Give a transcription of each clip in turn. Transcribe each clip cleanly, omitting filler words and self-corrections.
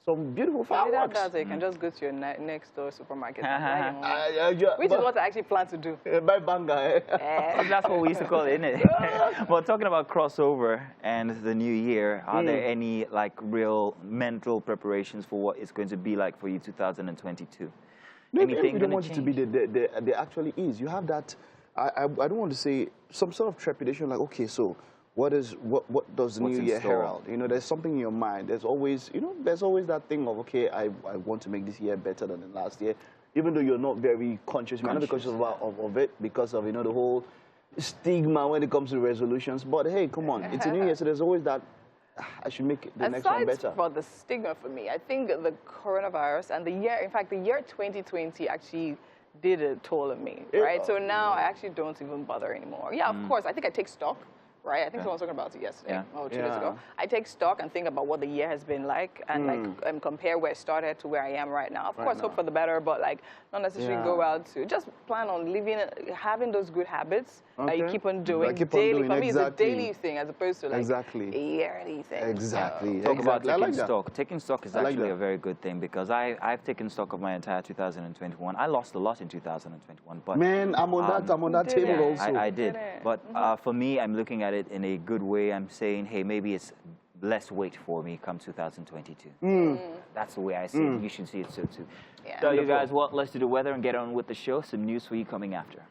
some beautiful Without fireworks. that, you can just go to your next door supermarket and buy your own. Yeah, Which is what I actually plan to do. Buy banga. That's what we used to call it, isn't it? Well, talking about crossover and the new year, are there any like real mental preparations for what it's going to be like for you 2022? No, Anything you don't want change? it to be there actually is. You have that, I don't want to say some sort of trepidation like, okay, so what does the new year herald? You know, there's something in your mind. There's always, there's always that thing of, okay, I want to make this year better than the last year. Even though you're not very conscious, you might not be conscious of it because of, the whole stigma when it comes to resolutions. But hey, come on, it's a new year, so there's always that, I should make the next one better. Aside from the stigma for me, I think the coronavirus and the year, in fact, the year 2020 actually did a toll on me, right? So now I actually don't even bother anymore. Yeah, of course, I think I take stock. Right, I think someone was talking about it yesterday or 2 days ago. I take stock and think about what the year has been like and and compare where it started to where I am right now. Of course, hope for the better, but like not necessarily go out to just plan on living, having those good habits that you keep on doing daily. For me, it's a daily thing as opposed to like a yearly thing. Exactly. Talk about taking stock. Taking stock is actually a very good thing because I've taken stock of my entire 2021. I lost a lot in 2021, but man, I'm on that table also. I did, but for me, I'm looking at it in a good way. I'm saying, hey, maybe it's less weight for me come 2022. That's the way I see it. You should see it so too. So you guys, let's do the weather and get on with the show. Some news for you coming after.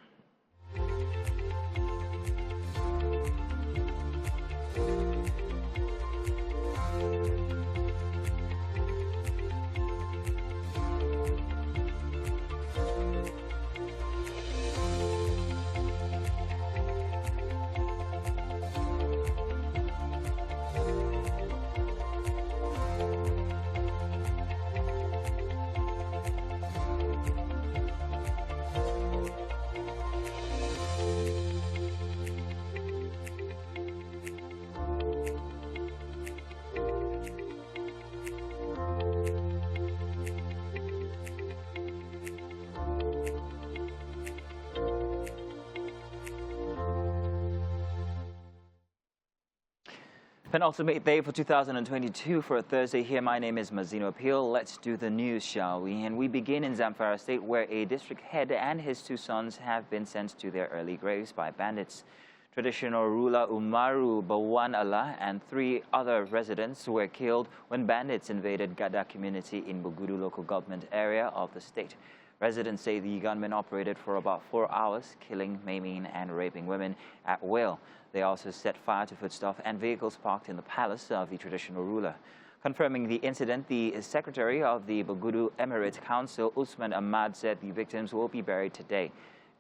Penultimate day for 2022 for a Thursday here. My name is Mazino Peel. Let's do the news, shall we? And we begin in Zamfara State, where a district head and his 2 sons have been sent to their early graves by bandits. Traditional ruler Umaru Bawanala and 3 other residents were killed when bandits invaded Gada community in Bugudu local government area of the state. Residents say the gunmen operated for about 4 hours, killing, maiming, and raping women at will. They also set fire to foodstuff and vehicles parked in the palace of the traditional ruler. Confirming the incident, the secretary of the Bugudu Emirate Council, Usman Ahmad, said the victims will be buried today.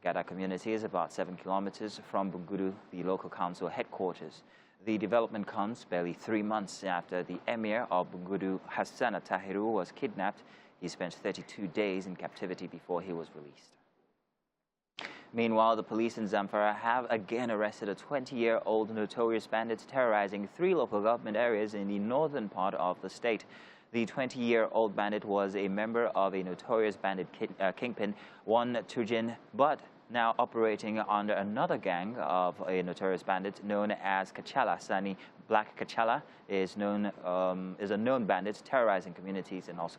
Gada community is about 7 kilometers from Bugudu, the local council headquarters. The development comes barely 3 months after the emir of Bugudu, Hassan Tahiru, was kidnapped. He spent 32 days in captivity before he was released. Meanwhile, the police in Zamfara have again arrested a 20-year-old notorious bandit terrorizing 3 local government areas in the northern part of the state. The 20-year-old bandit was a member of a notorious bandit kingpin, one Tujin, but now operating under another gang of a notorious bandit known as Kachala. Sani Black Kachala is a known bandit terrorizing communities and also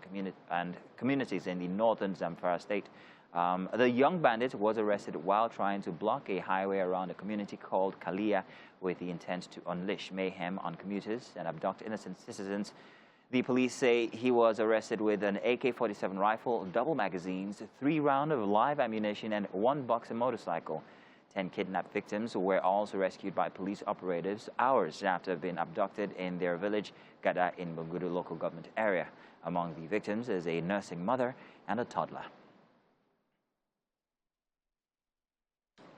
communities in the northern Zamfara state. The young bandit was arrested while trying to block a highway around a community called Kalia with the intent to unleash mayhem on commuters and abduct innocent citizens. The police say he was arrested with an AK-47 rifle, double magazines, 3 rounds of live ammunition, and 1 Boxer motorcycle. 10 kidnapped victims were also rescued by police operatives hours after being abducted in their village, Gada, in Bugudu local government area. Among the victims is a nursing mother and a toddler.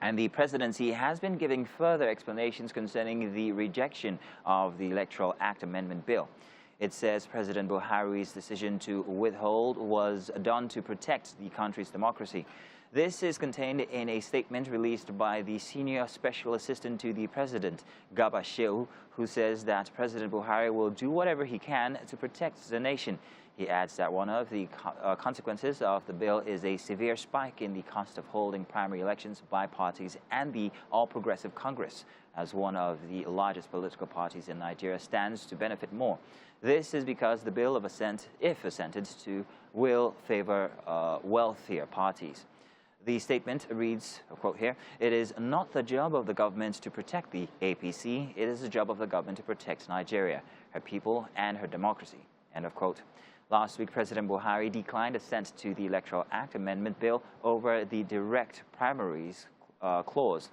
And the presidency has been giving further explanations concerning the rejection of the Electoral Act Amendment Bill. It says President Buhari's decision to withhold was done to protect the country's democracy. This is contained in a statement released by the Senior Special Assistant to the President, Garba Shehu, who says that President Buhari will do whatever he can to protect the nation. He adds that one of the consequences of the bill is a severe spike in the cost of holding primary elections by parties, and the All Progressive Congress, as one of the largest political parties in Nigeria, stands to benefit more. This is because the bill, if assented to, will favor wealthier parties. The statement reads, a quote here, "It is not the job of the government to protect the APC. It is the job of the government to protect Nigeria, her people, and her democracy." End of quote. Last week, President Buhari declined assent to the Electoral Act Amendment Bill over the direct primaries clause.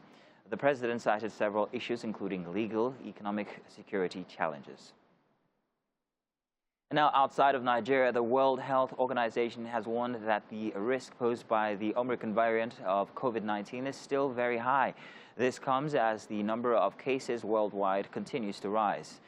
The president cited several issues, including legal, economic, security challenges. Now, outside of Nigeria, the World Health Organization has warned that the risk posed by the Omicron variant of COVID-19 is still very high. This comes as the number of cases worldwide continues to rise.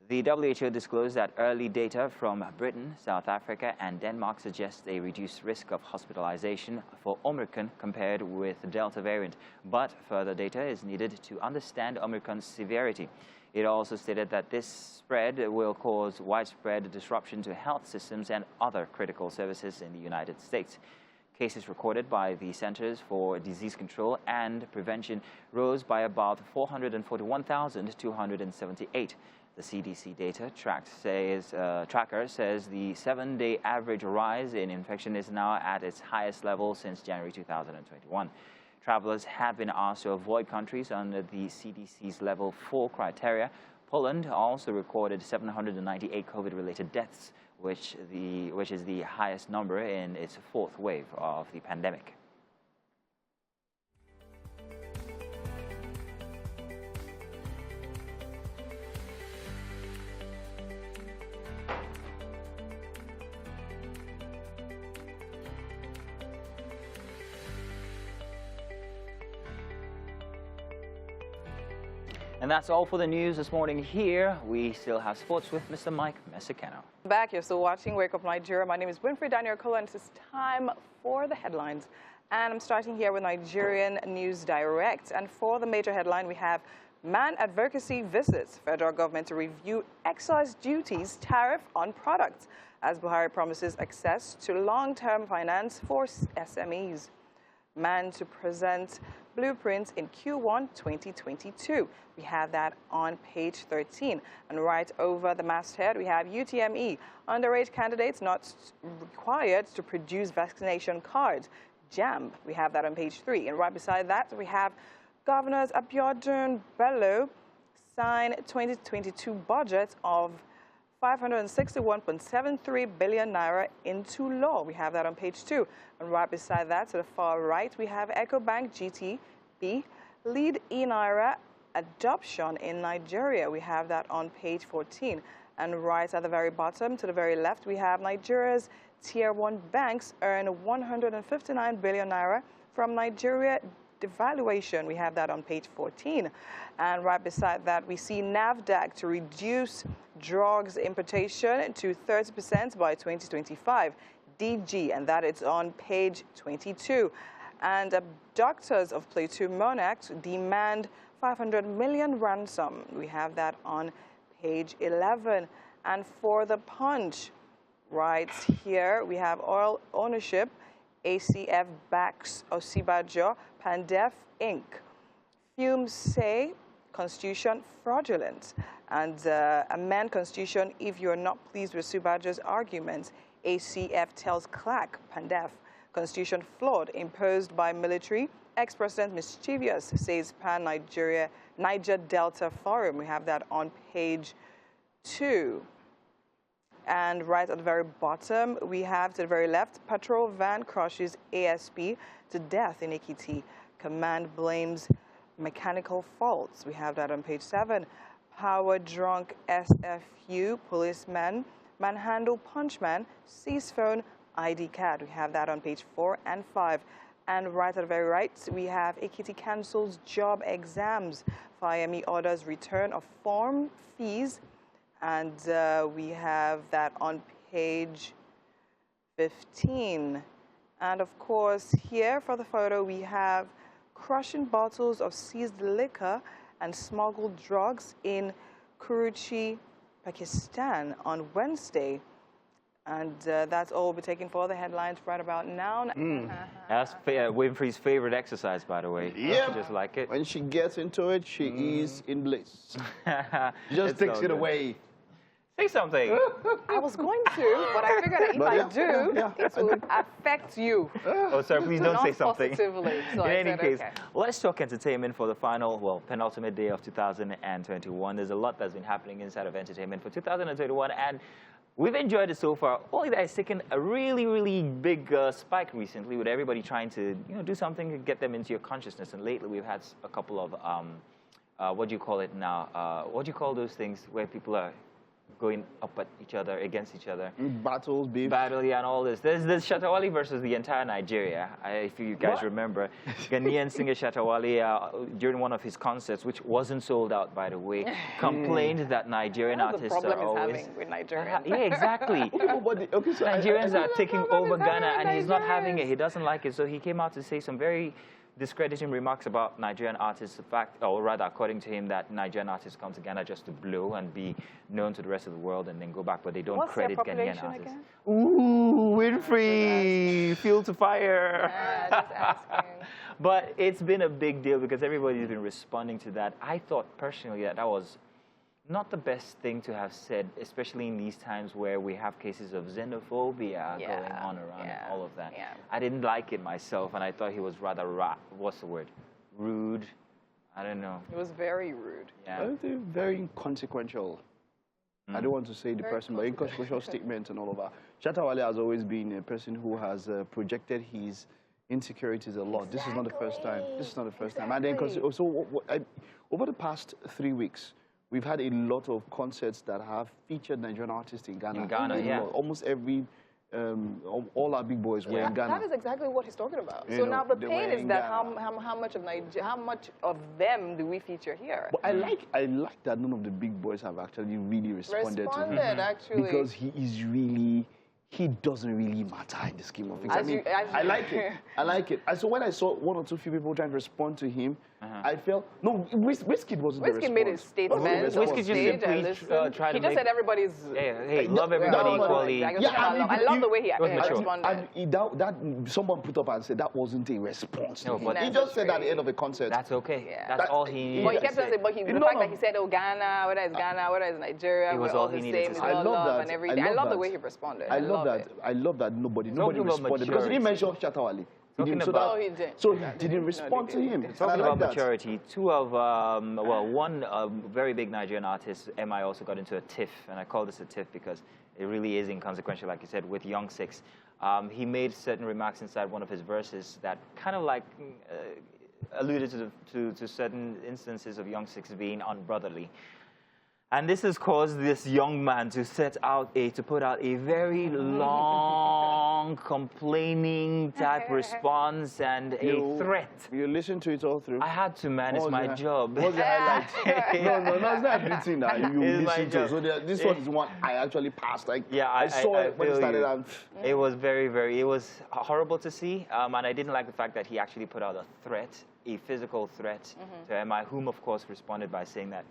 The WHO disclosed that early data from Britain, South Africa, and Denmark suggests a reduced risk of hospitalization for Omicron compared with the Delta variant, but further data is needed to understand Omicron's severity. It also stated that this spread will cause widespread disruption to health systems and other critical services in the United States. Cases recorded by the Centers for Disease Control and Prevention rose by about 441,278. The CDC data tracker says the 7-day average rise in infection is now at its highest level since January 2021. Travelers have been asked to avoid countries under the CDC's level 4 criteria. Poland also recorded 798 COVID-related deaths, which is the highest number in its fourth wave of the pandemic. And that's all for the news this morning here. We still have sports with Mr. Mike Messicano. Back, you're still watching Wake Up Nigeria. My name is Winfrey Daniel Kola, and it's time for the headlines. And I'm starting here with Nigerian News Direct. And for the major headline, we have Man Advocacy visits federal government to review excise duties tariff on products, as Buhari promises access to long-term finance for SMEs. Man to present blueprints in Q1 2022. We have that on page 13. And right over the masthead, we have UTME. Underage candidates not required to produce vaccination cards. JAMB, we have that on page 3. And right beside that, we have Governors Abiodun Bello sign 2022 budget of 561.73 billion naira into law. We have that on page 2. And right beside that, to the far right, we have EcoBank GTB lead e-naira adoption in Nigeria. We have that on page 14. And right at the very bottom, to the very left, we have Nigeria's Tier 1 banks earn 159 billion naira from Nigeria devaluation. We have that on page 14. And right beside that, we see NAFDAC to reduce drugs importation to 30% by 2025. DG, and that is on page 22. And abductors of Plateau monarchs demand 500 million ransom. We have that on page 11. And for the Punch, right here, we have oil ownership. ACF backs Osibajo, Pandef Inc. Fumes say constitution fraudulent, and amend constitution if you're not pleased with Osibajo's arguments. ACF tells Clark, Pandef, constitution flawed, imposed by military. Ex-president mischievous, says Niger Delta Forum. We have that on page 2. And right at the very bottom, we have to the very left, patrol van crushes ASP to death in Ekiti. Command blames mechanical faults. We have that on page 7. Power drunk SFU policeman manhandle punchman, seize phone, ID card. We have that on page 4 and 5. And right at the very right, we have Ekiti cancels job exams. FIME orders return of form fees. And we have that on page 15. And of course, here for the photo, we have crushing bottles of seized liquor and smuggled drugs in Karachi, Pakistan on Wednesday. And that's all we'll be taking for the headlines right about now. That's Winfrey's favorite exercise, by the way. Yeah. She just like it. When she gets into it, she is in bliss. She just takes it away. Say something. I was going to, but I figured that if I do, it will affect you. Oh, sorry, please don't say something. Positively. So In any case, okay. let's talk entertainment for the final, well, penultimate day of 2021. There's a lot that's been happening inside of entertainment for 2021, and we've enjoyed it so far. Only that it's taken a really, really big spike recently with everybody trying to, do something to get them into your consciousness. And lately, we've had a couple of, what do you call it now? What do you call those things where people are going up at each other, against each other? Battles, beef. Battle, yeah, and all this. There's Shatawale versus the entire Nigeria. If you guys remember, Ghanaian singer Shatawale, during one of his concerts, which wasn't sold out, by the way, complained that Nigerian artists the problem are always... is having with Nigerians. Yeah, exactly. Okay, so Nigerians are taking over Ghana, and he's not having Nigerians. it. He doesn't like it, so he came out to say some very discrediting remarks about Nigerian artists. The fact, or rather, according to him, that Nigerian artists come to Ghana just to blow and be known to the rest of the world and then go back, but they don't What's credit their Ghanaian population artists. again? Ooh, Winfrey, fuel to fire. Just asking. But it's been a big deal because everybody's been responding to that. I thought personally that was not the best thing to have said, especially in these times where we have cases of xenophobia going on around and all of that. Yeah. I didn't like it myself, and I thought he was rather, what's the word? Rude. I don't know. It was very rude. Yeah. Very inconsequential. I don't want to say the person, but inconsequential statements and all of that. Shatawale has always been a person who has projected his insecurities a lot. This is not the first time. This is not the first time. And then, over the past 3 weeks, we've had a lot of concerts that have featured Nigerian artists in Ghana. In Ghana, yeah. Almost every, all our big boys were in Ghana. That is exactly what he's talking about. You So know, now the they pain were is in that Ghana. how much of them do we feature here? But I like that none of the big boys have actually really responded to him. Actually. Because he doesn't really matter in the scheme of things. I like it. I like it. And so when I saw one or two few people trying to respond to him, I felt, no, Wizkid wasn't the response. Wizkid made his statement. Wizkid just simply tried to He just said everybody's... Hey, love everybody equally. I love the way he responded. And someone put up and said that wasn't a response. No, but he just said at the end of a concert. That's okay. Yeah. That's all he needed. But he kept saying, the fact that he said, oh, Ghana, whether it's Ghana, whether it's Nigeria, we're all the same, it's all love and everything. I love the way he responded. I love that nobody responded. Because he didn't mention Shatawale. He didn't respond to him. Talking about maturity, two of, one very big Nigerian artist, MI, also got into a tiff, and I call this a tiff because it really is inconsequential, like you said, with Young Six. He made certain remarks inside one of his verses that kind of like alluded to certain instances of Young Six being unbrotherly. And this has caused this young man to put out a very long, complaining type response and a threat. You listen to it all through? I had to, man. It's my job. What's the highlight? No, it's not everything that you listen to. So this one is one I actually passed. I saw it when it started. And it was it was horrible to see. And I didn't like the fact that he actually put out a threat, a physical threat to MI, whom, of course, responded by saying that,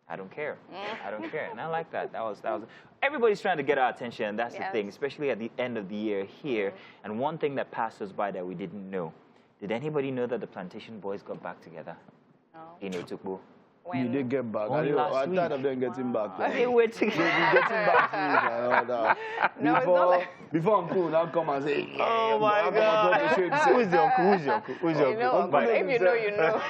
I don't care. I don't care. And I like that. That was. Everybody's trying to get our attention, and that's the thing, especially at the end of the year here. And one thing that passed us by that we didn't know. Did anybody know that the Plantation Boys got back together? No. In Otukbo? You did get back. Only last week. I'm tired of them getting back. They were together. Getting back to you. Before Uncle now come and say, oh my God. Who's your uncle? Who's your uncle? If you know, you know.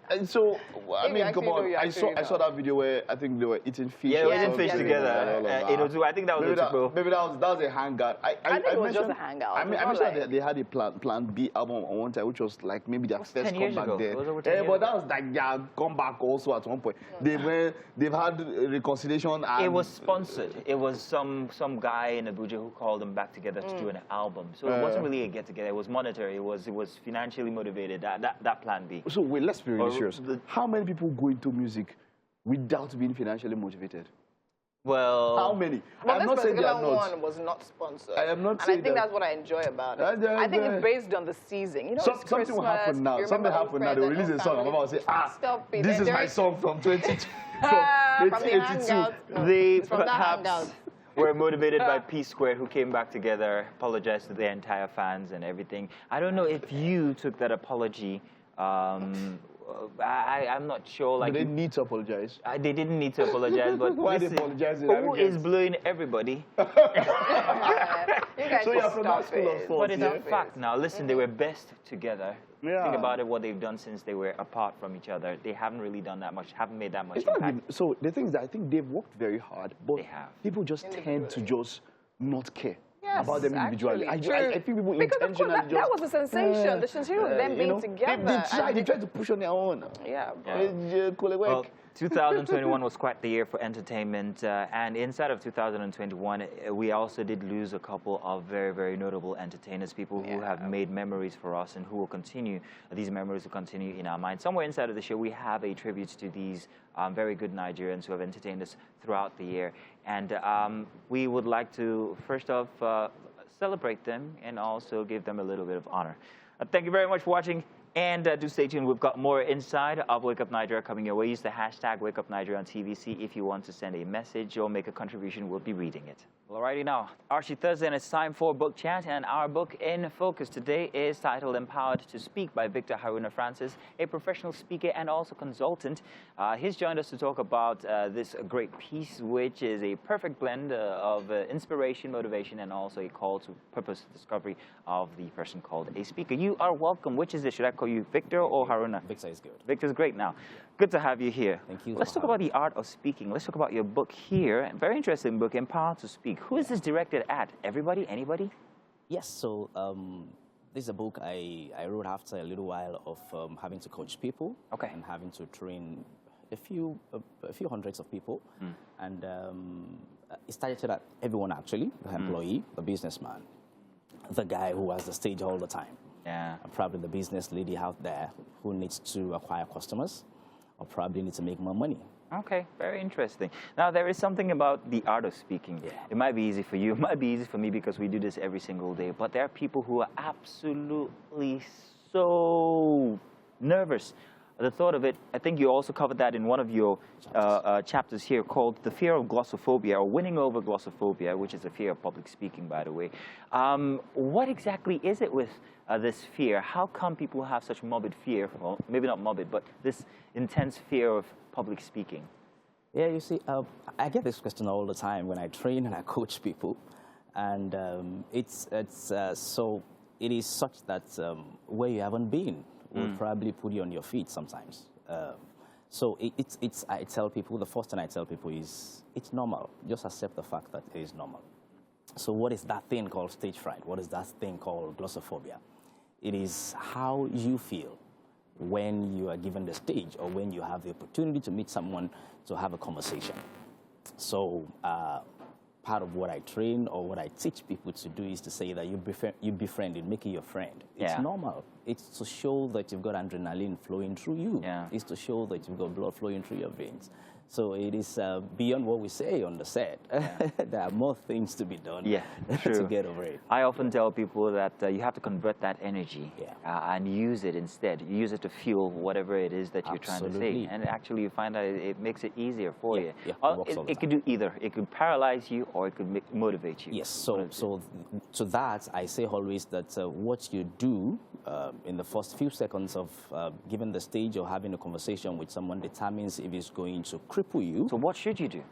And so, I mean, come on. I saw that video where I think they were eating fish. Yeah, they were eating fish together. I think that was maybe that was a hangout. I think it was just a hangout. I mentioned that they had a Plan B album on one time, which was like maybe their first comeback there. But that was like their comeback also at one point. They've had reconciliation. And it was sponsored. It was some guy in Abuja who called them back together to do an album. So it wasn't really a get together. It was monetary. It was financially motivated. That Plan B. So wait, let's be really serious. How many people go into music without being financially motivated? Well, How many? Well, I'm this not saying they are particular not. one was not sponsored. I am not and saying I think that- that's what I enjoy about it. I think it's based on the season. You know, it's Something will happen Christmas, now. you Something remember happen now. They will release a song. I'm about to say, Stop it. this is my There's- song from 20, from From the 1982. Hangouts. No, they it's from that perhaps Hangout. were motivated by P Squared, who came back together, apologized to the entire fans and everything. I don't know if you took that apology. I'm not sure. Like But they need to apologize. they didn't need to apologize, but Why they listen, apologizing? I who don't is get. blowing everybody? You guys So just you're from that stop school of it. thought, But it's yeah? a fact now. Listen, they were best together. Yeah. Think about it, what they've done since they were apart from each other. They haven't really done that much, haven't made that much It's not impact. even, so the thing is that I think they've worked very hard, but They have. people just tend to just not care Yes, about them individually. actually, I true. think people Because of course, intentionally that was a sensation. The sensation of them being you know, together. They try to push on their own. Yeah, bro. Well, 2021 was quite the year for entertainment, and inside of 2021, we also did lose a couple of very, very notable entertainers, people who have made memories for us and who will continue, these memories will continue in our minds. Somewhere inside of the show, we have a tribute to these very good Nigerians who have entertained us throughout the year, and we would like to, first off, celebrate them and also give them a little bit of honor. Thank you very much for watching. And do stay tuned. We've got more inside of Wake Up Nigeria coming your way. Use the hashtag Wake Up Nigeria on TVC if you want to send a message or make a contribution. We'll be reading it. Alrighty now, Archie Thursday, and it's time for Book Chat. And our book in focus today is titled Empowered to Speak by Victor Haruna Francis, a professional speaker and also consultant. He's joined us to talk about this great piece, which is a perfect blend of inspiration, motivation, and also a call to purpose discovery of the person called a speaker. You are welcome. Which is it? Should I call you Victor or Haruna? Victor is good. Victor's great now. Good to have you here. Thank you. Let's talk about the art of speaking. Let's talk about your book here. Very interesting book, Empowered to Speak. Who is this directed at? Everybody? Anybody? Yes, so this is a book I wrote after a little while of having to coach people and having to train a few hundreds of people. And it started at everyone actually, the employee, the businessman, the guy who has the stage all the time. Yeah. And probably the business lady out there who needs to acquire customers or probably needs to make more money. Okay, very interesting. Now, there is something about the art of speaking. Yeah. It might be easy for you, it might be easy for me because we do this every single day, but there are people who are absolutely so nervous. The thought of it, I think you also covered that in one of your chapters here called The Fear of Glossophobia, or Winning Over Glossophobia, which is a fear of public speaking, by the way. What exactly is it with this fear? How come people have such morbid fear, well, maybe not morbid, but this intense fear of public speaking? Yeah, you see, I get this question all the time when I train and I coach people. And it is such that where you haven't been will probably put you on your feet sometimes. I tell people, the first thing I tell people is, it's normal. Just accept the fact that it is normal. So what is that thing called stage fright? What is that thing called glossophobia? It is how you feel when you are given the stage or when you have the opportunity to meet someone to have a conversation. So part of what I train or what I teach people to do is to say that you befriend it, make it your friend. It's normal. It's to show that you've got adrenaline flowing through you. It's to show that you've got blood flowing through your veins. So it is beyond what we say on the set. There are more things to be done to get over it. I often tell people that you have to convert that energy and use it instead. Use it to fuel whatever it is that you're trying to say. And actually you find that it makes it easier for you. It could do either. It could paralyze you or it could motivate you. Yes, so to that, I say always that what you do in the first few seconds of giving the stage or having a conversation with someone determines if it's going to cripple you. So what should you do?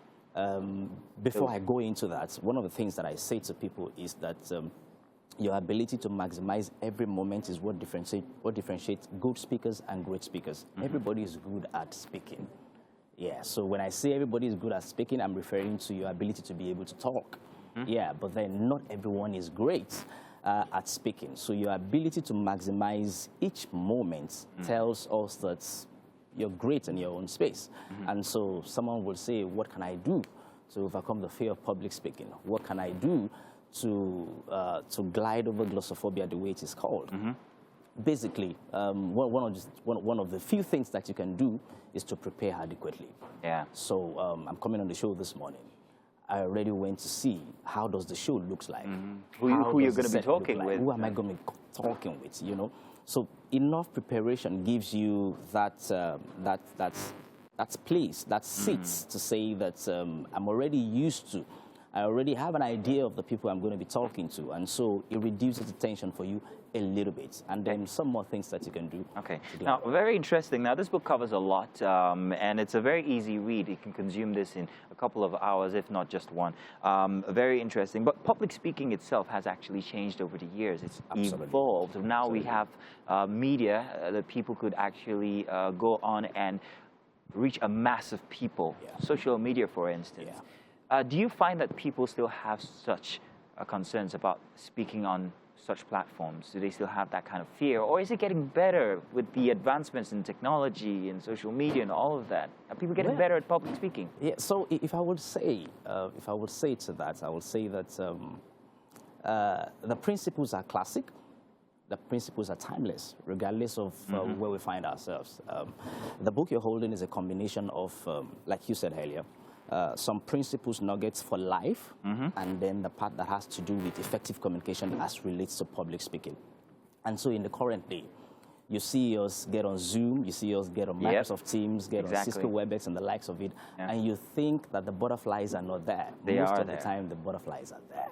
Before I go into that, one of the things that I say to people is that your ability to maximize every moment is what differentiates good speakers and great speakers. Everybody is good at speaking. Yeah, so when I say everybody is good at speaking, I'm referring to your ability to be able to talk. Yeah, but then not everyone is great at speaking. So your ability to maximize each moment tells us that you're great in your own space. And so someone will say, what can I do to overcome the fear of public speaking? What can I do to glide over glossophobia, the way it is called? Basically, one of the few things that you can do is to prepare adequately. Yeah. So I'm coming on the show this morning. I already went to see how does the show looks like. Who you're going to be talking with. Who am I going to be talking with, you know? So enough preparation gives you that, that place, that seat to say that I'm already used to. I already have an idea of the people I'm going to be talking to, and so it reduces the tension for you a little bit. And then some more things that you can do. Okay. Now, very interesting. Now, this book covers a lot, and it's a very easy read. You can consume this in a couple of hours, if not just one. Very interesting. But public speaking itself has actually changed over the years. It's evolved. Now we have media that people could actually go on and reach a mass of people. Social media, for instance. Do you find that people still have such concerns about speaking on such platforms? Do they still have that kind of fear? Or is it getting better with the advancements in technology and social media and all of that? Are people getting better at public speaking? Yeah, so if I would say to that, I would say that the principles are classic. The principles are timeless, regardless of where we find ourselves. The book you're holding is a combination of, like you said earlier, some principles nuggets for life, and then the part that has to do with effective communication as relates to public speaking. And so in the current day, you see us get on Zoom, you see us get on Microsoft Teams, get on Cisco WebEx and the likes of it, and you think that the butterflies are not there. Most of the time, the butterflies are there.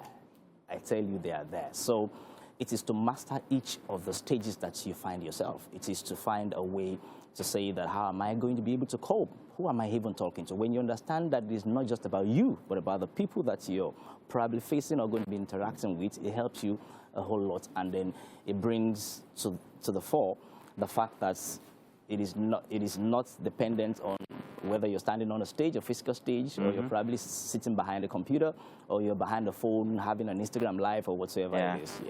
I tell you, they are there. So it is to master each of the stages that you find yourself. It is to find a way to say that, how am I going to be able to cope? Who am I even talking to? When you understand that it's not just about you, but about the people that you're probably facing or going to be interacting with, it helps you a whole lot. And then it brings to the fore the fact that it is not dependent on whether you're standing on a stage, a physical stage, or you're probably sitting behind a computer, or you're behind a phone having an Instagram live or whatsoever it is.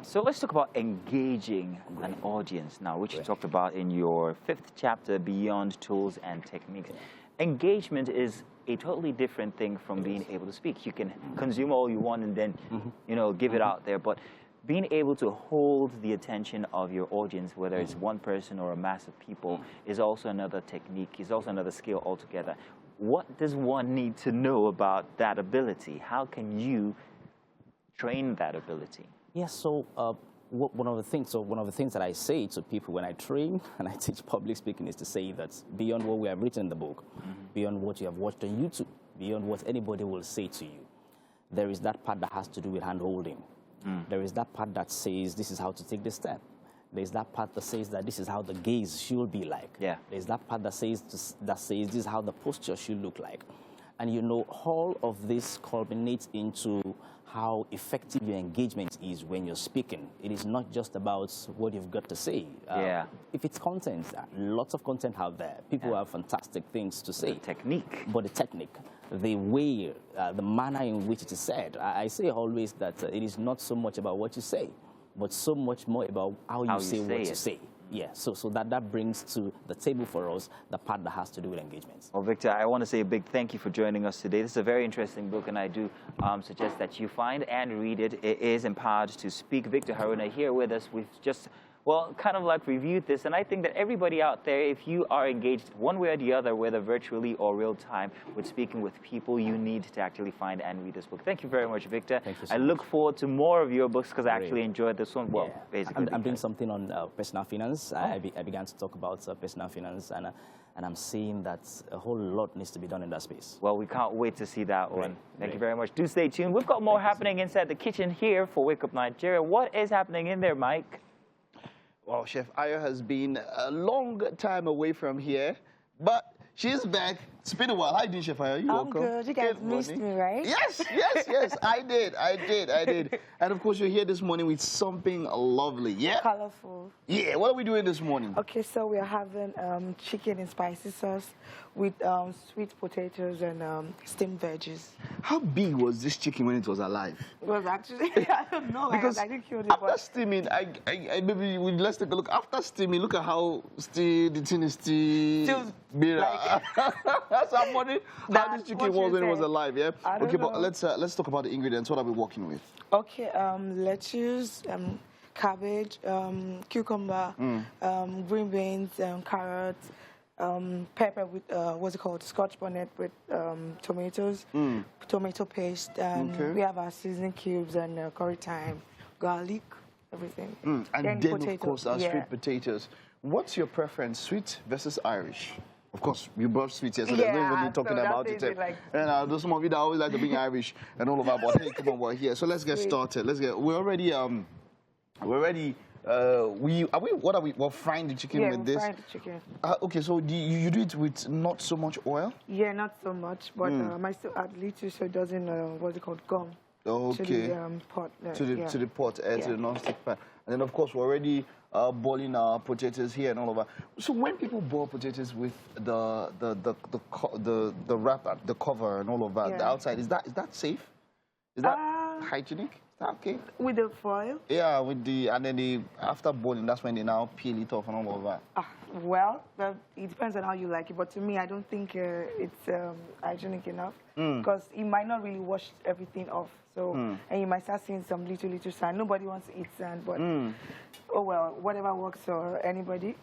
So let's talk about engaging an audience now, which you talked about in your 5th chapter, Beyond Tools and Techniques. Engagement is a totally different thing from being able to speak. You can consume all you want and then, you know, give it out there. But being able to hold the attention of your audience, whether it's one person or a mass of people, is also another technique, is also another skill altogether. What does one need to know about that ability? How can you train that ability? Yes, so one of the things that I say to people when I train and I teach public speaking is to say that beyond what we have written in the book, beyond what you have watched on YouTube, beyond what anybody will say to you, there is that part that has to do with hand-holding. There is that part that says this is how to take the step. There's that part that says that this is how the gaze should be like. There's that part that says this is how the posture should look like. And you know, all of this culminates into how effective your engagement is when you're speaking. It is not just about what you've got to say. If it's content, lots of content out there. People have fantastic things to say. The technique. But the technique, the way, the manner in which it is said. I say always that it is not so much about what you say, but so much more about how you say what you say. So that brings to the table for us the part that has to do with engagement. Well, Victor, I want to say a big thank you for joining us today. This is a very interesting book, and I do suggest that you find and read it. It is Empowered to Speak. Victor Haruna here with us. We've just, well, kind of like reviewed this, and I think that everybody out there, if you are engaged one way or the other, whether virtually or real time, with speaking with people, you need to actually find and read this book. Thank you very much, Victor. Thank you so I much. look forward to more of your books because I actually enjoyed this one. Well, basically. I'm doing something on personal finance. I began to talk about personal finance, and I'm seeing that a whole lot needs to be done in that space. Well, we can't wait to see that one. Thank you very much. Do stay tuned. We've got more happening inside the kitchen here for Wake Up Nigeria. What is happening in there, Mike? Well, Chef Ayo has been a long time away from here, but she's back. It's been a while. How are you doing, Chef Ayo? I'm good. You guys missed me, right? Yes. I did. And of course, you're here this morning with something lovely. Yeah? Colorful. Yeah. What are we doing this morning? Okay, so we're having chicken and spicy sauce with sweet potatoes and steamed veggies. How big was this chicken when it was alive? It was actually, I don't know. Because I didn't kill it. After steaming, maybe let's take a look. After steaming, look at how still the thing is still. So I'm wondering how this chicken was when it was alive, yeah? Okay, but let's talk about the ingredients. What are we working with? Okay, lettuce, cabbage, cucumber, green beans, carrots, pepper with what's it called, Scotch bonnet with tomatoes, tomato paste, and we have our seasoning cubes and curry thyme, garlic, everything. And then of course our sweet potatoes. What's your preference, sweet versus Irish? Of course, you brought sweet here, so there's no even talking about it. And there's some of you that always like to bring Irish and all of that, but hey, come on, we're here. So let's get started. We're already, we're frying the chicken with this? Yeah, frying the chicken. Okay, so you do it with not so much oil? Yeah, not so much, but I might still add little so it doesn't, what's it called, gum. Okay. To the pot. To the pot, to the non-stick pan. And then, of course, we're already boiling our potatoes here and all of that. So when people boil potatoes with the wrapper, the cover and all of that, the outside, is that safe? Is that hygienic? Is that okay? With the foil? Yeah, and then after boiling, that's when they now peel it off and all of that. Well, it depends on how you like it, but to me, I don't think it's hygienic enough because you might not really wash everything off. So, and you might start seeing some little sand. Nobody wants to eat sand, but oh well, whatever works for anybody.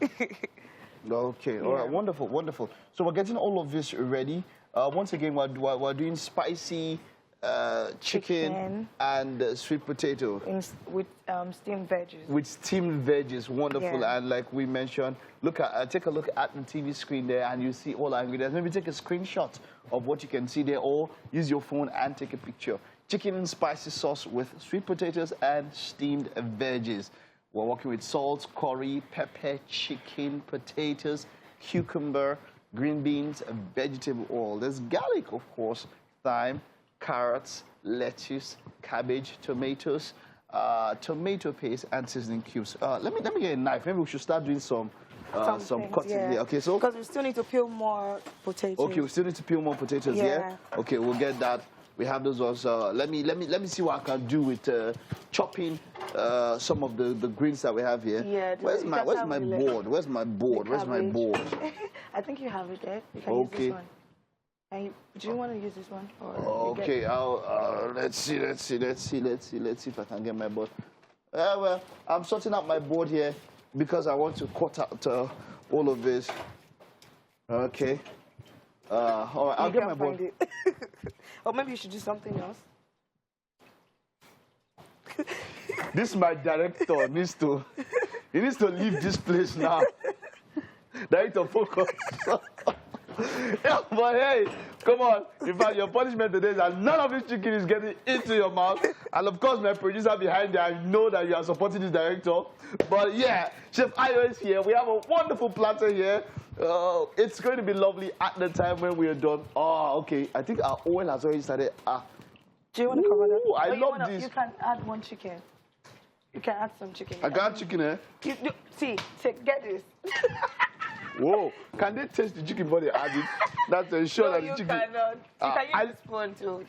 Okay, all right, wonderful, wonderful. So we're getting all of this ready. Once again, we're doing spicy chicken and sweet potato. With steamed veggies. With steamed veggies, wonderful. And like we mentioned, take a look at the TV screen there and you see all our ingredients. Maybe take a screenshot of what you can see there or use your phone and take a picture. Chicken and spicy sauce with sweet potatoes and steamed veggies. We're working with salt, curry, pepper, chicken, potatoes, cucumber, green beans, vegetable oil. There's garlic, of course, thyme, carrots, lettuce, cabbage, tomatoes, tomato paste, and seasoning cubes. Let me get a knife. Maybe we should start doing some cutting here. Okay, so because we still need to peel more potatoes. Okay, we still need to peel more potatoes. Yeah. Okay, we'll get that. We have those ones. Let me see what I can do with chopping some of the greens that we have here. Yeah. Where's my board? Where's my board? Where's my board? I think you have it there. You can use this one. Do you want to use this one? Or okay. Let's see if I can get my board. Well, I'm sorting out my board here because I want to cut out all of this. Okay. All right, I'll get my board. Or maybe you should do something else. This my director needs to leave this place now. Director, focus. Yeah, but hey, come on. In fact, your punishment today is that none of this chicken is getting into your mouth. And of course, my producer behind there, I know that you are supporting this director. But yeah, Chef Ayo is here. We have a wonderful platter here. It's going to be lovely at the time when we are done. Oh, okay. I think our oil has already started. Do you want to cover that? I love this. You can add one chicken. You can add some chicken. I got chicken, eh? Get this. Whoa. Can they taste the chicken before they add it? That's to ensure that the chicken... Cannot. You can use the spoon to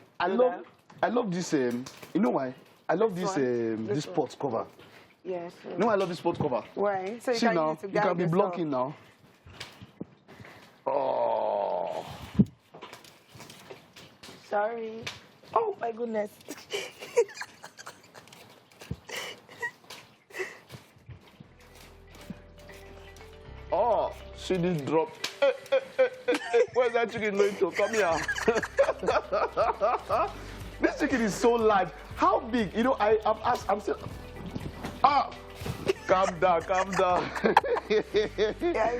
I love this, you know why? I love this pot cover. Yes. You know why I love this pot cover? Why? So you see can now, use it to you can be yourself. blocking now. Oh. Sorry. Oh my goodness. Oh, see this drop. Where's that chicken going to? Come here. This chicken is so large. How big? You know, I'm still... Calm down, calm down.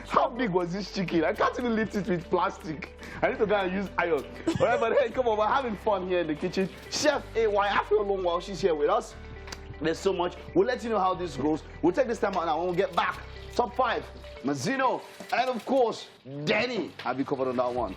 How big was this chicken? I can't even lift it with plastic. I need to go and use iron. All right, but hey, come on, we're having fun here in the kitchen. Chef AY, after a long while, she's here with us. There's so much. We'll let you know how this goes. We'll take this time out now when we get back. Top 5, Mazzino, and of course, Danny. Have you covered on that one?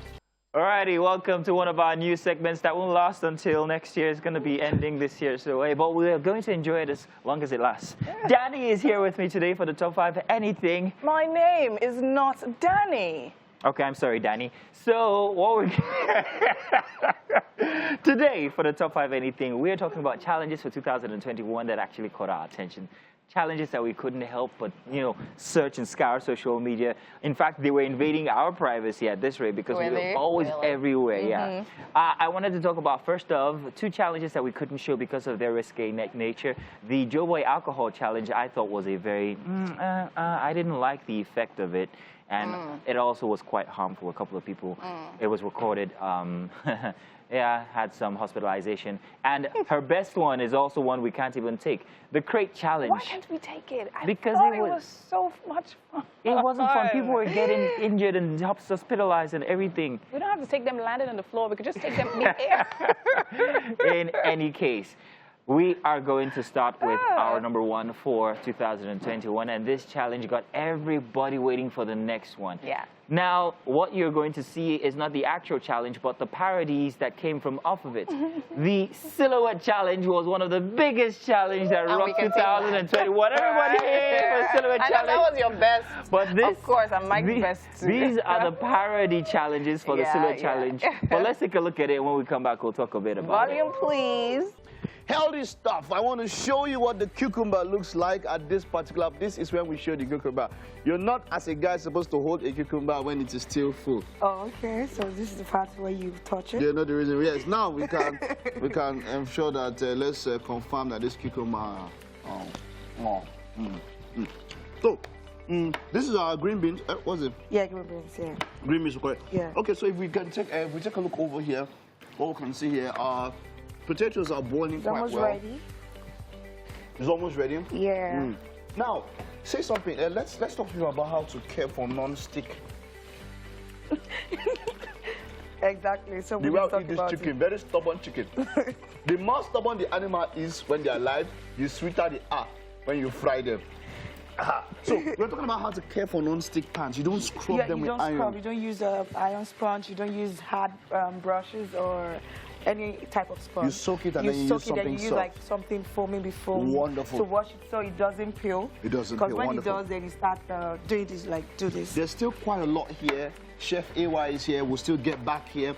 Alrighty, welcome to one of our new segments that won't last until next year. It's going to be ending this year, so but we're going to enjoy it as long as it lasts. Danny is here with me today for the Top 5 Anything. My name is not Danny. Okay, I'm sorry, Danny. So, what we're today for the Top 5 Anything, we're talking about challenges for 2021 that actually caught our attention. Challenges that we couldn't help but, you know, search and scour social media. In fact, they were invading our privacy at this rate because we were always everywhere. Yeah. I wanted to talk about, first of, 2 challenges that we couldn't show because of their risque nature. The Joe Boy alcohol challenge I thought was a very, I didn't like the effect of it. and it also was quite harmful. A couple of people, it was recorded, yeah, had some hospitalization. And her best one is also one we can't even take, the crate challenge. Why can't we take it? Because thought it was so much fun. It wasn't fun. People were getting injured and hospitalized and everything. We don't have to take them landed on the floor. We could just take them in the air. In any case, we are going to start with our number one for 2021, and this challenge got everybody waiting for the next one. Yeah. Now, what you're going to see is not the actual challenge, but the parodies that came from off of it. The silhouette challenge was one of the biggest challenges that rocked 2021. Everybody here for silhouette challenge. I know that was your best. But this, of course, I'm Mike's best too. These are the parody challenges for the silhouette challenge. But let's take a look at it. When we come back, we'll talk a bit about it. Volume, please. Healthy stuff. I want to show you what the cucumber looks like at this particular. This is when we show the cucumber. You're not, as a guy, supposed to hold a cucumber when it is still full. Oh, okay. So this is the part where you touch it. Yeah, not the reason. Yes. Now we can ensure that let's confirm that this cucumber. So this is our green beans. What's it? Yeah, green beans. Yeah. Green beans, correct. Yeah. Okay. So if we can take if we take a look over here, what we can see here are. Potatoes are boiling quite well. It's almost ready. It's almost ready? Yeah. Now, say something. Let's talk to you about how to care for non-stick. Exactly. So we will talk eat this about chicken, very stubborn chicken. The more stubborn the animal is when they are alive, the sweeter they are when you fry them. So we're talking about how to care for non-stick pans. You don't scrub them with iron. You don't scrub. You don't use iron sponge. You don't use hard brushes or any type of sponge. You soak it and then you use something soft. You use like something foamy before. Wonderful. To wash it so it doesn't peel. It doesn't peel. Because when it does, then you start doing this, do this. There's still quite a lot here. Chef AY is here. We'll still get back here.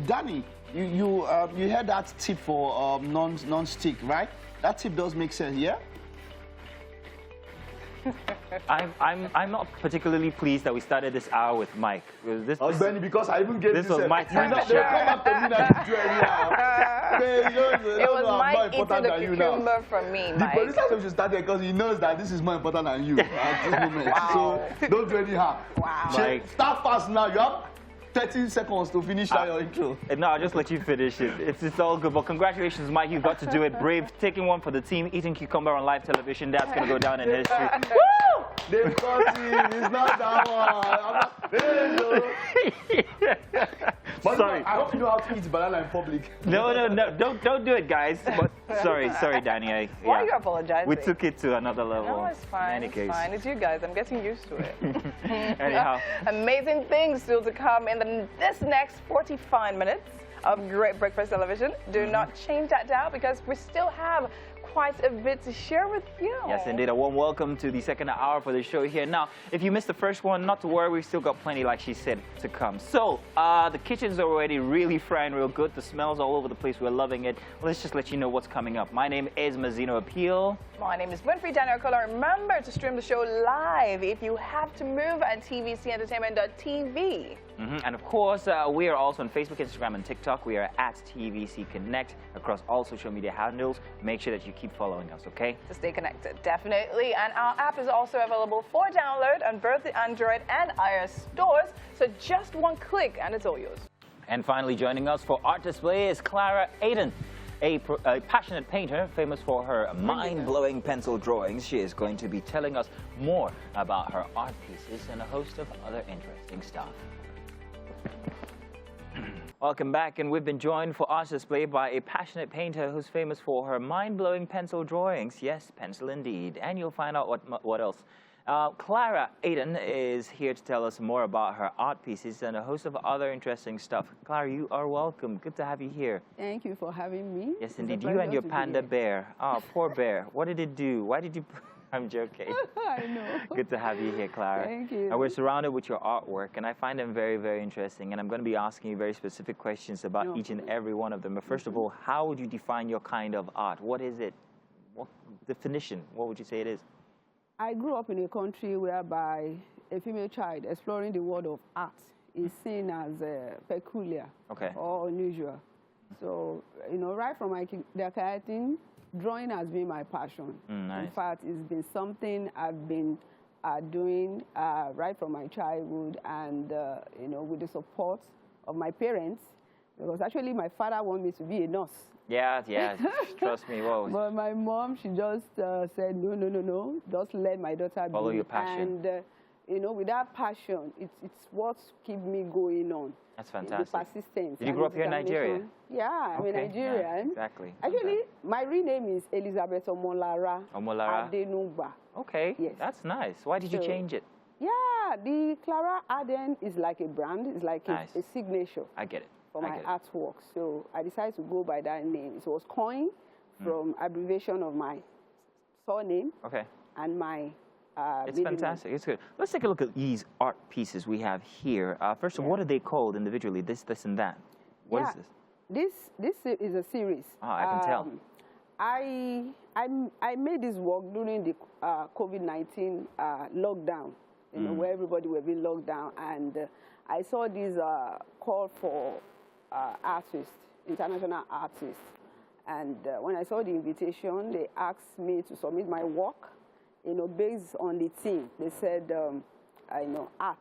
Danny, you had that tip for non-stick, right? That tip does make sense, yeah? I'm not particularly pleased that we started this hour with Mike. Benny, because I even gave this was my time to shine. They come after me now to do anyhow. It was Mike eating the cucumber from me, Mike. The producer should start there because he knows that this is more important than you at this moment. Wow. So don't do anyhow. Wow. Start fast now. You have 13 seconds to finish your intro. No, I'll just let you finish it. It's all good. But congratulations, Mike. You got to do it. Brave. Taking one for the team. Eating cucumber on live television. That's going to go down in history. Woo! They caught him. It's not that one. Sorry. I hope you know how to eat banana in public. No. Don't do it, guys. But sorry, Danny. Why are you apologizing? We took it to another level. No, it's fine. In any case. Fine. It's you guys. I'm getting used to it. Anyhow. Amazing things still to come in this next 45 minutes of great breakfast television. Do not change that dial because we still have quite a bit to share with you. Yes, indeed. A warm welcome to the second hour for the show here. Now, if you missed the first one, not to worry. We've still got plenty, like she said, to come. So, the kitchen's already really frying real good. The smell's all over the place. We're loving it. Let's just let you know what's coming up. My name is Mazino Appeal. My name is Winfrey Daniel Kola. Remember to stream the show live if you have to move at tvcentertainment.tv. And of course, we are also on Facebook, Instagram, and TikTok. We are at TVC Connect across all social media handles. Make sure that you keep following us, okay? To stay connected, definitely. And our app is also available for download on both the Android and iOS stores. So just one click and it's all yours. And finally joining us for art display is Clara Aiden, a passionate painter famous for her mind-blowing pencil drawings. She is going to be telling us more about her art pieces and a host of other interesting stuff. Welcome back, and we've been joined for art display by a passionate painter who's famous for her mind-blowing pencil drawings. Yes, pencil indeed. And you'll find out what else. Clara Aiden is here to tell us more about her art pieces and a host of other interesting stuff. Clara, you are welcome. Good to have you here. Thank you for having me. Yes, indeed. You and your panda bear. Oh, poor bear. What did it do? Why did you... I'm joking. I know. Good to have you here, Clara. Thank you. And we're surrounded with your artwork, and I find them very, very interesting. And I'm going to be asking you very specific questions about each and every one of them. But first of all, how would you define your kind of art? What is it? What definition? What would you say it is? I grew up in a country whereby a female child exploring the world of art is seen as peculiar or unusual. So, you know, right from my kindergarten, drawing has been my passion. Nice. In fact, it's been something I've been are doing right from my childhood, and you know, with the support of my parents, because actually my father wanted me to be a nurse. Yeah, yeah, trust me. Whoa. But my mom, she just said, no, just let my daughter follow your passion. And you know, with that passion, it's what keeps me going on. That's fantastic. The persistence. Did you grow up here in Nigeria? Yeah, I'm a Nigerian. Yeah, exactly. Actually, my real name is Elizabeth Omolara. Omolara. Adenugba. Okay, yes. That's nice. Why did you change it? Yeah, the Clara Aden is like a brand. It's like a signature. I get it. For my artwork. So I decided to go by that name. It was coined from abbreviation of my surname and my it's fantastic. It's good. Let's take a look at these art pieces we have here. First of all, what are they called individually? This, and that. What is this? This is a series. Oh, I can tell. I made this work during the COVID-19 lockdown, you know, where everybody were being locked down, and I saw this call for artists, international artists, and when I saw the invitation, they asked me to submit my work, you know, based on the theme. They said, you know, art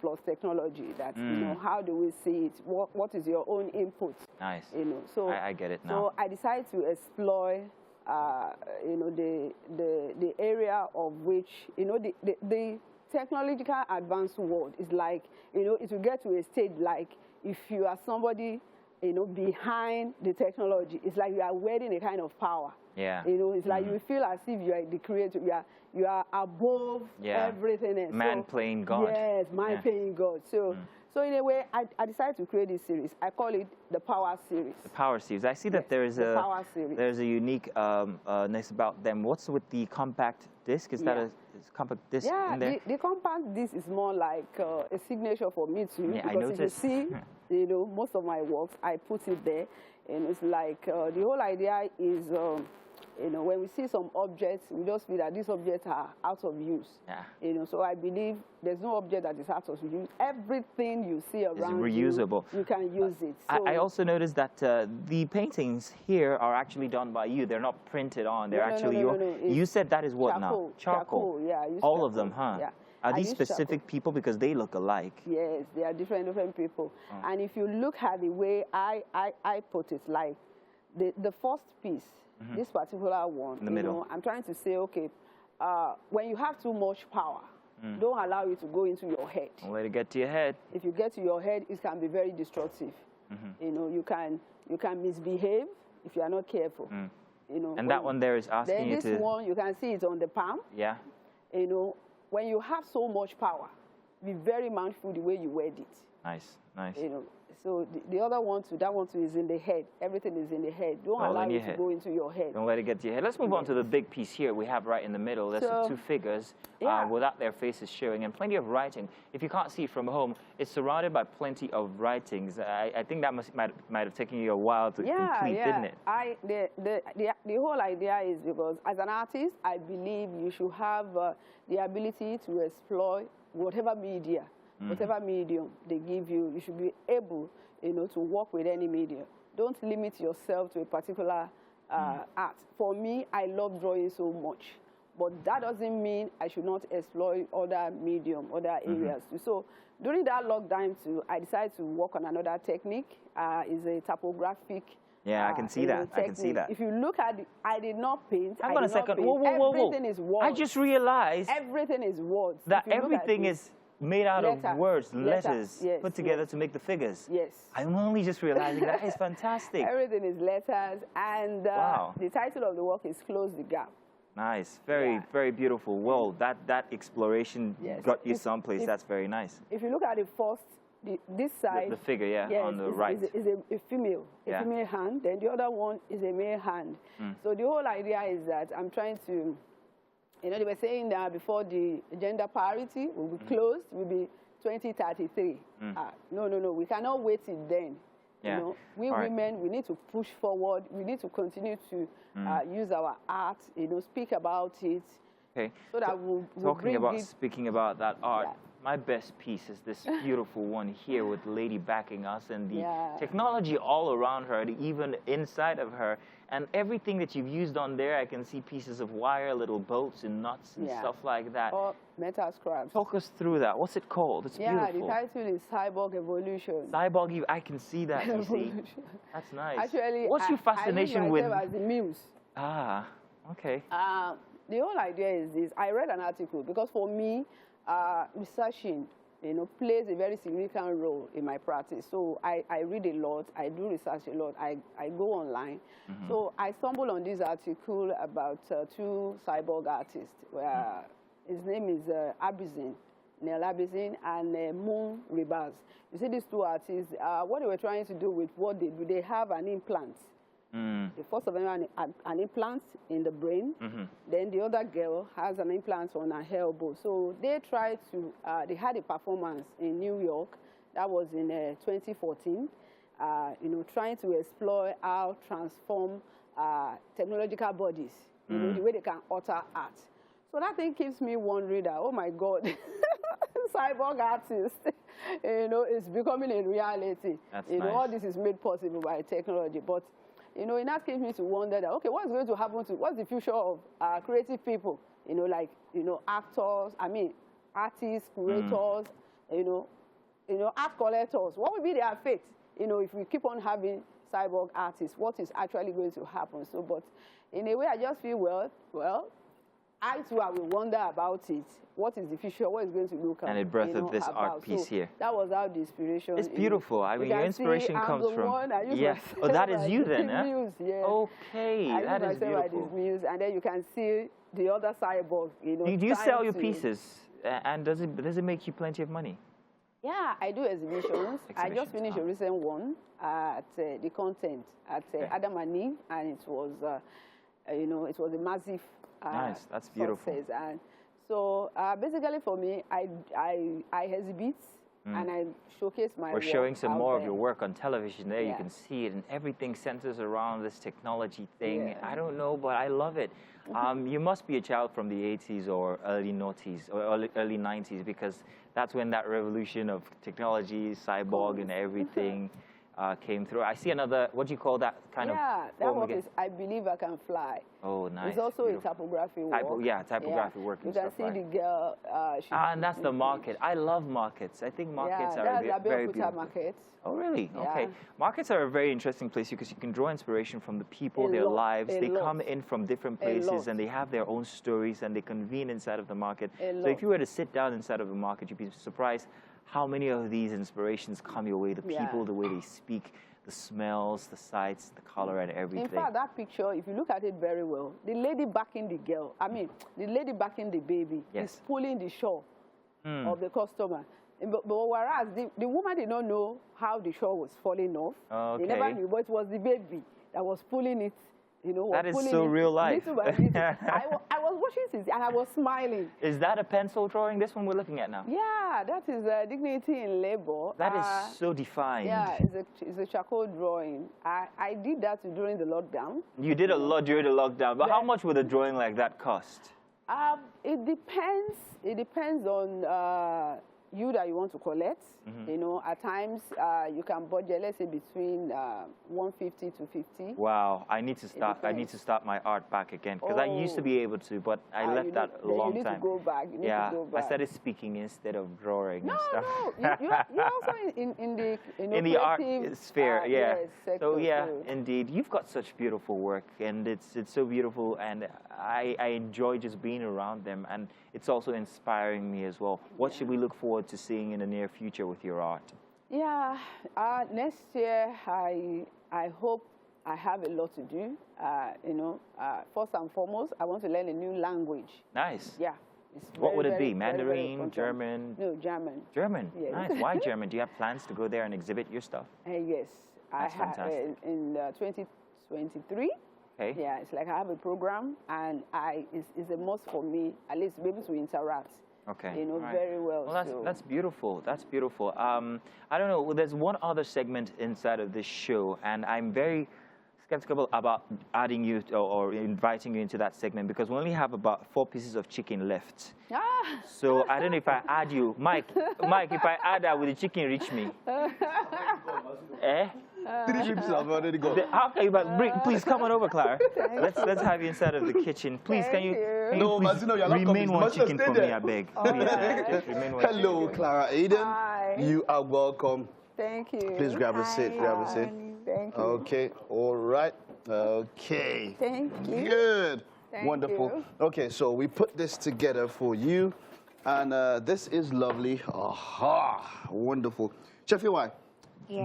plus technology. That you know, how do we see it? What is your own input? Nice. You know, so I get it now. So I decided to explore, you know, the area of which, you know, the technological advanced world is like, you know, it will get to a stage like if you are somebody, you know, behind the technology, it's like you are wearing a kind of power. Yeah. You know, it's like you feel as if you are the creator, you are above everything else. Man playing God. Yes, man playing God. So so in a way, I decided to create this series. I call it the Power Series. The Power Series. I see that there's a uniqueness about them. What's with the compact disc? Is that a compact disc in there? The compact disc is more like a signature for me too. Yeah, because I noticed. if you see, you know, most of my works, I put it there, and it's like the whole idea is, you know, when we see some objects, we just feel that these objects are out of use. Yeah. You know, so I believe there's no object that is out of use. Everything you see around reusable. you can use it. So I also noticed that the paintings here are actually done by you. They're not printed on. They're actually your. You said that is what charcoal, now? Charcoal. Yeah. All of them, huh? Yeah. Are these specific people because they look alike? Yes, they are different people. And if you look at the way I put it, like the first piece, this particular one, in the middle. know, I'm trying to say, okay, when you have too much power, don't allow it to go into your head. Don't let it get to your head. If you get to your head, it can be very destructive. You know, you can misbehave if you are not careful. You know, and that one there is asking you to. Then this one, you can see it on the palm. Yeah. You know, when you have so much power, be very mindful the way you word it. Nice, nice. You know, so the other one too, that one too is in the head. Everything is in the head. Don't allow it to go into your head. Don't let it get to your head. Let's move on to the big piece here we have right in the middle. There's the two figures without their faces showing and plenty of writing. If you can't see it from home, it's surrounded by plenty of writings. I think that might have taken you a while to complete, didn't it? The whole idea is because as an artist, I believe you should have the ability to explore whatever media. Whatever medium they give you, you should be able, you know, to work with any medium. Don't limit yourself to a particular art. For me, I love drawing so much, but that doesn't mean I should not explore other medium, other areas too. So during that lockdown too, I decided to work on another technique. It's a typographic. Yeah, I can see that. I can see that. If you look at it, I did not paint. Hang on a second. Whoa. Everything is words. I just realized everything is words. That everything is made out of words, letters put together to make the figures. Yes. I'm only just realizing that is fantastic. Everything is letters, and the title of the work is Close the Gap. Nice. Very beautiful. Well, that exploration got you someplace. That's very nice. If you look at the first, this side. The figure, on the right. Is a female hand. Then the other one is a male hand. So the whole idea is that I'm trying to, you know, they were saying that before the gender parity will be closed, will be 2033. No, we cannot wait till then. You know, we women, we need to push forward. We need to continue to use our art, you know, speak about it. Okay. So that we'll speaking about that art, My best piece is this beautiful one here with the lady backing us and the technology all around her, even inside of her. And everything that you've used on there, I can see pieces of wire, little bolts and nuts and stuff like that. Or metal scraps. Talk us through that. What's it called? It's beautiful. The title is Cyborg Evolution. Cyborg, I can see that, you see. That's nice. Actually, what's your fascination with... I use myself as a muse. Ah, okay. The whole idea is this. I read an article because for me, researching, plays a very significant role in my practice. So I read a lot, I do research a lot, I go online. So I stumbled on this article about two cyborg artists. Where his name is Neil Abizin, and Moon Ribas. You see these two artists, what they were trying to do with what they do, they have an implant. The first of them had an implant in the brain. Then the other girl has an implant on her elbow. So they tried to, they had a performance in New York. That was in 2014. Trying to explore how transform technological bodies, the way they can alter art. So that thing keeps me wondering that, oh my God, cyborg artist, is becoming a reality. That's nice. All this is made possible by technology. But it that gives me to wonder that, okay, what's going to happen to, what's the future of creative people? Actors, artists, curators, art collectors. What will be their fate? If we keep on having cyborg artists, what is actually going to happen? So, but in a way, I just feel, well, I too, I will wonder about it. What is the future? What is going to look like? And it birthed this art piece here. That was how the inspiration. It's beautiful. I mean, your inspiration comes from. Yeah. Oh, that is you then, huh? Muse, yeah. Okay, that is beautiful. Muse, and then you can see the other cyborg. Do you sell your pieces? And does it make you plenty of money? Yeah, I do exhibitions. I just finished a recent one at the content at Adam and Eve, and it was, it was a massive. Nice, that's beautiful. Success. And so basically for me, I exhibit and I showcase my work. We're showing some more of your work. work on television there. You can see it, and everything centers around this technology thing. Yeah. I don't know, but I love it. You must be a child from the 80s or early noughties or early 90s, because that's when that revolution of technology, cyborg and everything came through. I see another, what do you call that kind of that work is I Believe I Can Fly. Oh, nice. It's also a typography work. Typography work and you can stuff see like. The girl. And that's the market. I love markets. I think markets are very beautiful. Markets. Oh, really? Okay. Markets are a very interesting place because you can draw inspiration from the people, their lives. They come in from different places and they have their own stories and they convene inside of the market. So if you were to sit down inside of the market, you'd be surprised how many of these inspirations come your way. The people, the way they speak, the smells, the sights, the color, and everything. In fact, that picture, if you look at it very well, the lady backing the girl, the lady backing the baby is pulling the shawl of the customer. But whereas the woman did not know how the shawl was falling off. Okay. They never knew, but it was the baby that was pulling it. That is so real life. Little by little. I was watching this and I was smiling. Is that a pencil drawing? This one we're looking at now? Yeah, that is Dignity in Labor. That is so defined. Yeah, it's a charcoal drawing. I did that during the lockdown. You did a lot during the lockdown, but how much would a drawing like that cost? It depends. It depends on you that you want to collect. At times you can budget, let's say, between 150 to 50. Wow, I need to start. I need to start my art back again because I used to be able to, but I left that a long time. You need to go back. You need to go back. I started speaking instead of drawing and stuff. No, you're also in the in the art sphere. Yes, so indeed, you've got such beautiful work, and it's so beautiful, and I enjoy just being around them, and it's also inspiring me as well. What should we look forward to seeing in the near future with your art? Yeah, next year I hope I have a lot to do. First and foremost, I want to learn a new language. Nice. Yeah. What would it be? Mandarin, German? No, German. German? Yes. Nice. Why German? Do you have plans to go there and exhibit your stuff? Yes. That's fantastic. In 2023. Okay. Yeah, it's like I have a program, and it's a must for me, at least be able to interact. Okay. Very well. Well, that's beautiful. That's beautiful. I don't know. There's one other segment inside of this show, and I'm very skeptical about adding you or inviting you into that segment because we only have about 4 pieces of chicken left. So I don't know if I add you. Mike, if I add that, will the chicken reach me? 3 chips have already gone. How can you, please come on over, Clara. Let's have you inside of the kitchen. Please, can you please remain one chicken for me, I beg. Please, remain one Hello, Clara Aiden. Hi. You are welcome. Thank you. Please grab a seat. Grab a seat. Thank you. Okay. All right. Okay. Thank you. Good. Thank Wonderful. you. Okay, so we put this together for you, and this is lovely. Aha! Wonderful. Chef Iwai,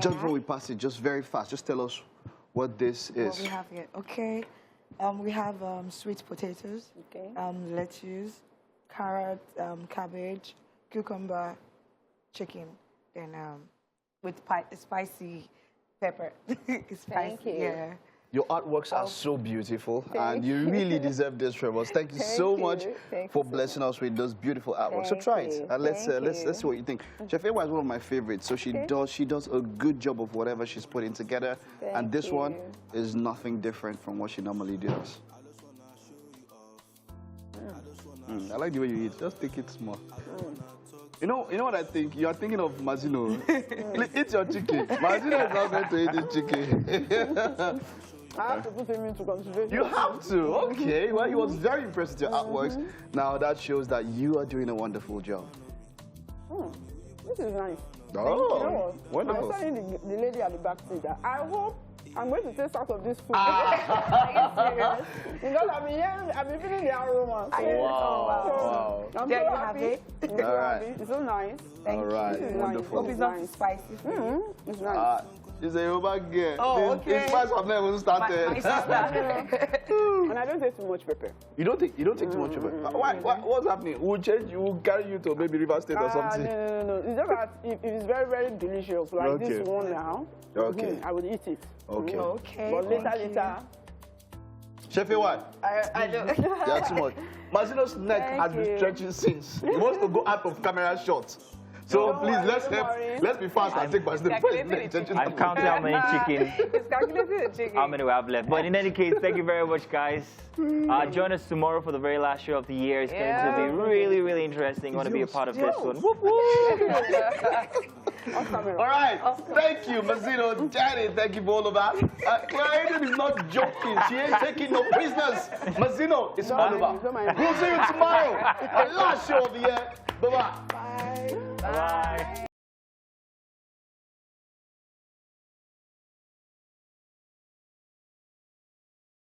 just before we pass it, just very fast, just tell us what this is. What we have here. Okay. We have sweet potatoes, Okay. lettuce, carrot, cabbage, cucumber, chicken, then with spicy pepper. It's spicy. Thank you. Yeah. Your artworks are so beautiful, and you really deserve this from us. Thank you Thank so you. much Thank for you so blessing us with those beautiful artworks. So Thank try it, you. and let's Thank see what you think. Chef Ewa is one of my favorites, so she does a good job of whatever she's putting together, and Thank this one you. is nothing different from what she normally does. I like the way you eat. Just take it small. You know what I think? You are thinking of Mazino. Eat your chicken. Mazino is not going to eat his chicken. I have to put him into consideration. You have to. Okay. Well, he was very impressed with your artworks. Now that shows that you are doing a wonderful job. This is nice. Oh, You know what? wonderful. I was telling the lady at the back seat that I hope I'm going to taste out of this food. Ah. Because I've been feeling the aroma. So, Wow. I'm There so you have happy. it. I'm so All right. happy. It's so nice. Thank All right. This is Wonderful. Hope it's not too spicy for you. It's nice. She's a Yoruba girl. Oh, okay. The spice of them will start. My sister. And I don't take too much pepper. You don't take too much of it. What's happening? We'll change. We'll carry you to maybe River State or something. No. It's just that if it's very, very delicious, like this one now, Okay. I would eat it. Okay. Okay. But later, thank you. later. Chef Ewan, I don't. you are too much. Mazino's neck Thank has been you. stretching since. He wants to go out of camera shots. So Don't please, worry, let's don't help. worry. Let's be fast and take Mazino's calculating the neck. chicken. I'm counting how many chicken. It's calculating the chicken. How many we have left. But in any case, thank you very much, guys. Join us tomorrow for the very last show of the year. It's going to be really, really interesting. You want to be a part of this one. Whoop, whoop. All right. Thank you, Mazino. Janet, thank you for all of that. Clara is not joking. She ain't taking no prisoners. Mazino, it's all over. We'll see you tomorrow. Our last show of the year. Bye-bye. Bye. Bye.